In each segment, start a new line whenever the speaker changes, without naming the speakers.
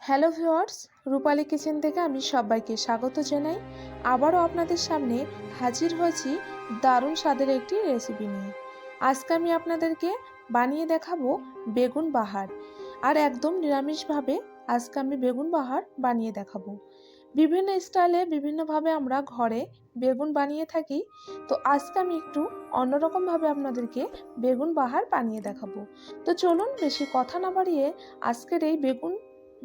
Hello viewers, রূপালী kitchen থেকে আমি সবাইকে স্বাগত জানাই। আবারও আপনাদের সামনে হাজির হয়েছি দারুণ স্বাদের একটি রেসিপি নিয়ে। আজকে আমি আপনাদেরকে বানিয়ে দেখাবো বেগুন বাহার। আর একদম নিরামিষভাবে আজকে আমি বেগুন বাহার বানিয়ে দেখাবো। বিভিন্ন স্টাইলে বিভিন্নভাবে আমরা ঘরে বেগুন বানিয়ে থাকি, তো আজকে আমি একটু অন্যরকমভাবে আপনাদেরকে বেগুন বাহার বানিয়ে দেখাবো। তো চলুন বেশি কথা না বাড়িয়ে আজকের এই বেগুন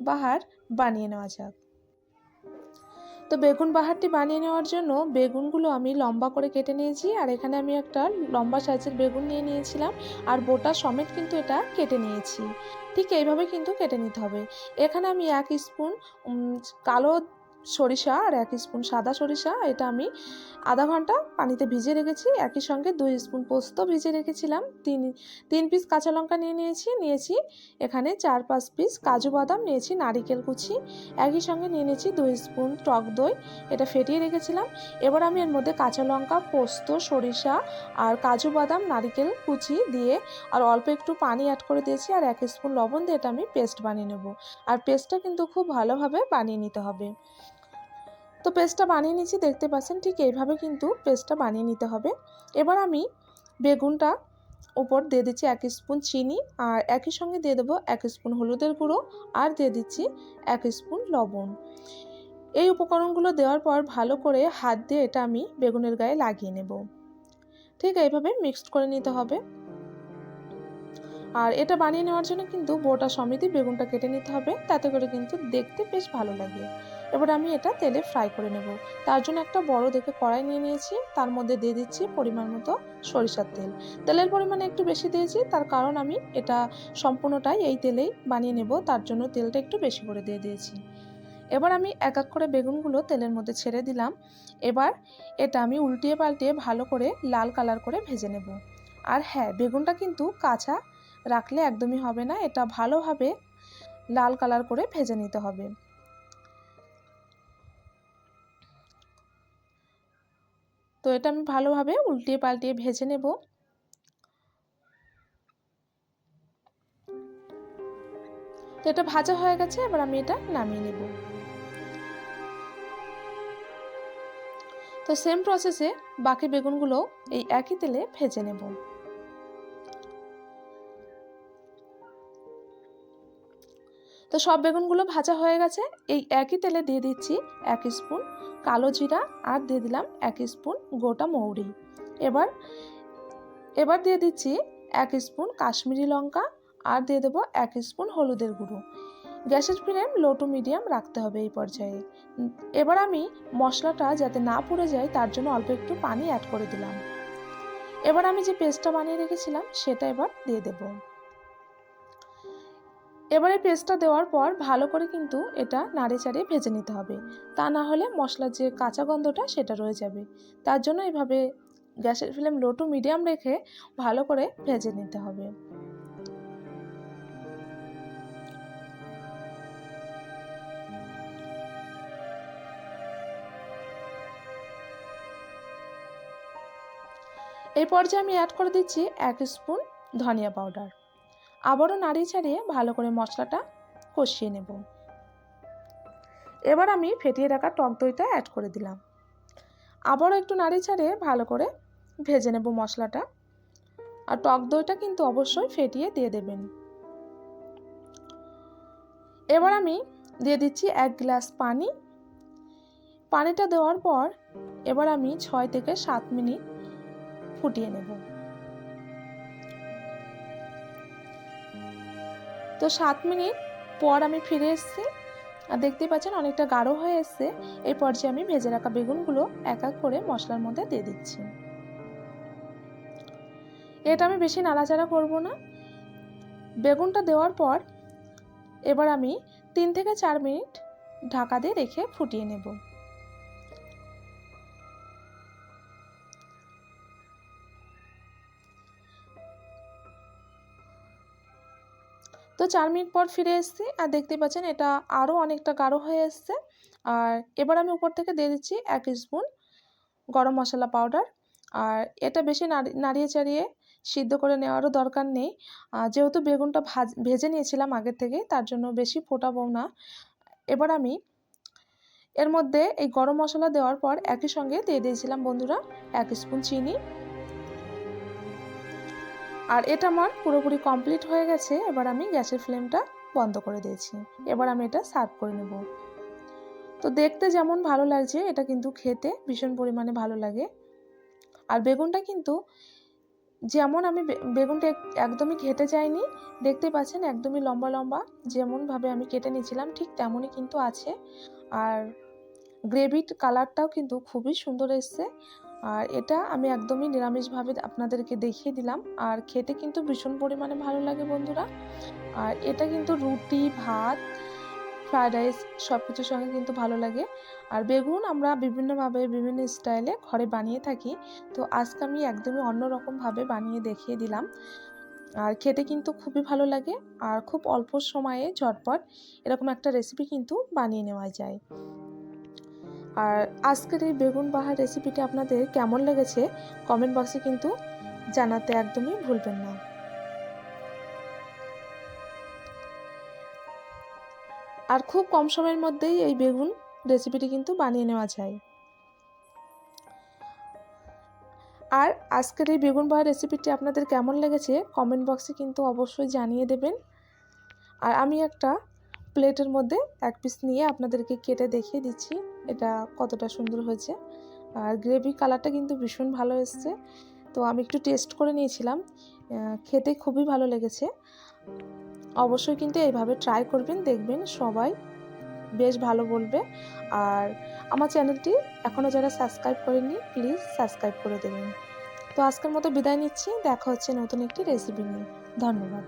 বাহার বানিয়ে নেওয়া যাক। তো বেগুন বাহারটি বানিয়ে নেওয়ার জন্য বেগুনগুলো আমি লম্বা করে কেটে নিয়েছি, আর এখানে আমি একটা লম্বা সাইজের বেগুন নিয়ে নিয়েছিলাম, আর বোটা সমেত কিন্তু এটা কেটে নিয়েছি। ঠিক এইভাবে কিন্তু কেটে নিতে হবে। এখানে আমি 1 স্পুন কালো সরিষা আর 1 স্পুন সাদা সরিষা, এটা আমি আধা ঘন্টা পানিতে ভিজিয়ে রেখেছি। একই সঙ্গে 2 স্পুন পোস্ত ভিজিয়ে রেখেছিলাম। তিন পিস কাঁচা লঙ্কা নিয়েছি এখানে 4-5 পিস কাজু বাদাম নিয়েছি, নারিকেল কুচি, একই সঙ্গে নিয়েছি 2 স্পুন টক দই, এটা ফেটিয়ে রেখেছিলাম। এবার আমি এর মধ্যে কাঁচা লঙ্কা, পোস্ত, সরিষা আর কাজু বাদাম, নারিকেল কুচি দিয়ে আর অল্প একটু পানি অ্যাড করে দিয়েছি, আর 1 স্পুন লবণ দিয়ে এটা আমি পেস্ট বানিয়ে নেব। আর পেস্টটা কিন্তু খুব ভালোভাবে বানিয়ে নিতে হবে। তো পেস্টটা বানিয়ে নিচ্ছি, দেখতে পাচ্ছেন ঠিক এইভাবে কিন্তু পেস্টটা বানিয়ে নিতে হবে। এবার আমি বেগুনটা উপর দিয়ে দিচ্ছি 1 স্পুন চিনি, আর একই সঙ্গে দিয়ে দেবো 1 স্পুন হলুদের গুঁড়ো, আর দিয়ে দিচ্ছি 1 স্পুন লবণ। এই উপকরণগুলো দেওয়ার পর ভালো করে হাত দিয়ে এটা আমি বেগুনের গায়ে লাগিয়ে নেব। ঠিক এইভাবে মিক্সড করে নিতে হবে। আর এটা বানিয়ে নেওয়ার জন্য কিন্তু বোটা সমেতই বেগুনটা কেটে নিতে হবে, তাতে করে কিন্তু দেখতে বেশ ভালো লাগে। এবার আমি এটা তেলে ফ্রাই করে নেব। তার জন্য একটা বড় দেখে কড়াই নিয়ে নিয়েছি, তার মধ্যে দিয়ে দিচ্ছি পরিমাণ মতো সরিষার তেল। তেলের পরিমাণ একটু বেশি দিয়েছি, তার কারণ আমি এটা সম্পূর্ণটাই এই তেলেই বানিয়ে নেব, তার জন্য তেলটা একটু বেশি করে দিয়ে দিয়েছি। এবার আমি এক এক করে বেগুনগুলো তেলের মধ্যে ছেড়ে দিলাম। এবার এটা আমি উল্টিয়ে পাল্টিয়ে ভালো করে লাল কালার করে ভেজে নেব। আর হ্যাঁ, বেগুনটা কিন্তু কাঁচা রাখলে একদমই হবে না, এটা ভালোভাবে লাল কালার করে ভেজে নিতে হবে। তো এটা আমি ভালোভাবে উল্টিয়ে পাল্টিয়ে ভেজে নেব। তো এটা ভাজা হয়ে গেছে, এবার আমি এটা নামিয়ে নেব। তো সেম প্রসেসে বাকি বেগুনগুলো এই একই তেলে ভেজে নেব। তো সব বেগুনগুলো ভাজা হয়ে গেছে। এই একই তেলে দিয়ে দিচ্ছি 1 স্পুন কালো জিরা, আর দিয়ে দিলাম 1 স্পুন গোটা মৌরি। এবার দিয়ে দিচ্ছি 1 স্পুন কাশ্মীরি লঙ্কা, আর দিয়ে দেবো 1 স্পুন হলুদের গুঁড়ো। গ্যাসের ফ্লেম লো টু মিডিয়াম রাখতে হবে এই পর্যায়ে। এবার আমি মশলাটা যাতে না পুড়ে যায় তার জন্য অল্প একটু পানি অ্যাড করে দিলাম। এবার আমি যে পেস্টটা বানিয়ে রেখেছিলাম সেটা এবার দিয়ে দেব। এবারে পেস্টটা দেওয়ার পর ভালো করে কিন্তু এটা নাড়ে চাড়িয়ে ভেজে নিতে হবে, তা না হলে মশলার যে কাঁচা গন্ধটা সেটা রয়ে যাবে। তার জন্য এইভাবে গ্যাসের ফ্লেম লো টু মিডিয়াম রেখে ভালো করে ভেজে নিতে হবে। এই পর্যায়ে আমি অ্যাড করে দিচ্ছি 1 স্পুন ধনিয়া পাউডার। আবারও নাড়িয়ে ছাড়িয়ে ভালো করে মশলাটা কষিয়ে নেব। এবার আমি ফেটিয়ে রাখা টক দইটা অ্যাড করে দিলাম। আবারও একটু নাড়িয়ে ছাড়িয়ে ভালো করে ভেজে নেব মশলাটা। আর টক দইটা কিন্তু অবশ্যই ফেটিয়ে দিয়ে দেবেন। এবার আমি দিয়ে দিচ্ছি 1 গ্লাস পানি। পানিটা দেওয়ার পর এবার আমি 6 থেকে 7 মিনিট ফুটিয়ে নেব। তো 7 মিনিট পর আমি ফিরে এসেছি, আর দেখতেই পাচ্ছেন অনেকটা গাঢ় হয়ে এসছে। এই পর্যায়ে আমি ভেজে রাখা বেগুনগুলো এক এক করে মশলার মধ্যে দিয়ে দিচ্ছি। এটা আমি বেশি নাড়াচাড়া করব না। বেগুনটা দেওয়ার পর এবার আমি 3 থেকে 4 মিনিট ঢাকা দিয়ে রেখে ফুটিয়ে নেব। তো 4 মিনিট পর ফিরে এসেছি, আর দেখতে পাচ্ছেন এটা আরও অনেকটা গাঢ় হয়ে এসছে। আর এবার আমি উপর থেকে দিয়ে দিচ্ছি 1 স্পুন গরম মশলা পাউডার। আর এটা বেশি নাড়িয়ে চাড়িয়ে সিদ্ধ করে নেওয়ারও দরকার নেই, যেহেতু বেগুনটা ভেজে নিয়েছিলাম আগের থেকে, তার জন্য বেশি ফোটাবো না। এবার আমি এর মধ্যে এই গরম মশলা দেওয়ার পর একই সঙ্গে দিয়ে দিয়েছিলাম বন্ধুরা 1 স্পুন চিনি। আর এটা আমার পুরোপুরি কমপ্লিট হয়ে গেছে। এবার আমি গ্যাসের ফ্লেমটা বন্ধ করে দিয়েছি। এবার আমি এটা সার্ভ করে নেব। তো দেখতে যেমন ভালো লাগছে, এটা কিন্তু খেতে ভীষণ পরিমাণে ভালো লাগে। আর বেগুনটা কিন্তু যেমন আমি বেগুনটা একদমই ঘেটে যায়নি, দেখতে পাচ্ছেন একদমই লম্বা লম্বা, যেমনভাবে আমি কেটে নিয়েছিলাম ঠিক তেমনই কিন্তু আছে। আর গ্রেভির কালারটাও কিন্তু খুবই সুন্দর এসছে। আর এটা আমি একদমই নিরামিষভাবে আপনাদেরকে দেখিয়ে দিলাম। আর খেতে কিন্তু ভীষণ পরিমাণে ভালো লাগে বন্ধুরা। আর এটা কিন্তু রুটি, ভাত, ফ্রায়েড রাইস সব কিছুর সঙ্গে কিন্তু ভালো লাগে। আর বেগুন আমরা বিভিন্নভাবে বিভিন্ন স্টাইলে ঘরে বানিয়ে থাকি। তো আজকে আমি একদমই অন্যরকমভাবে বানিয়ে দেখিয়ে দিলাম। আর খেতে কিন্তু খুবই ভালো লাগে। আর খুব অল্প সময়ে ঝটপট এরকম একটা রেসিপি কিন্তু বানিয়ে নেওয়া যায়। আর আজকের এই বেগুন বাহার রেসিপিটি আপনাদের কেমন লেগেছে কমেন্ট বক্সে কিন্তু জানাতে একদমই ভুলবেন না। আর খুব কম সময়ের মধ্যেই এই বেগুন রেসিপিটি কিন্তু বানিয়ে নেওয়া যায়। আর আজকের এই বেগুন বাহার রেসিপিটি আপনাদের কেমন লেগেছে কমেন্ট বক্সে কিন্তু অবশ্যই জানিয়ে দেবেন। আর আমি একটা প্লেটের মধ্যে এক পিস নিয়ে আপনাদেরকে কেটে দেখিয়ে দিচ্ছি এটা কতটা সুন্দর হয়েছে। আর গ্রেভি কালারটা কিন্তু ভীষণ ভালো এসছে। তো আমি একটু টেস্ট করে নিয়েছিলাম, খেতে খুবই ভালো লেগেছে। অবশ্যই কিন্তু এইভাবে ট্রাই করবেন, দেখবেন সবাই বেশ ভালো বলবে। আর আমার চ্যানেলটি এখনও যারা সাবস্ক্রাইব করেননি প্লিজ সাবস্ক্রাইব করে দেবেন। তো আজকের মতো বিদায় নিচ্ছি, দেখা হচ্ছে নতুন একটি রেসিপি নিয়ে। ধন্যবাদ।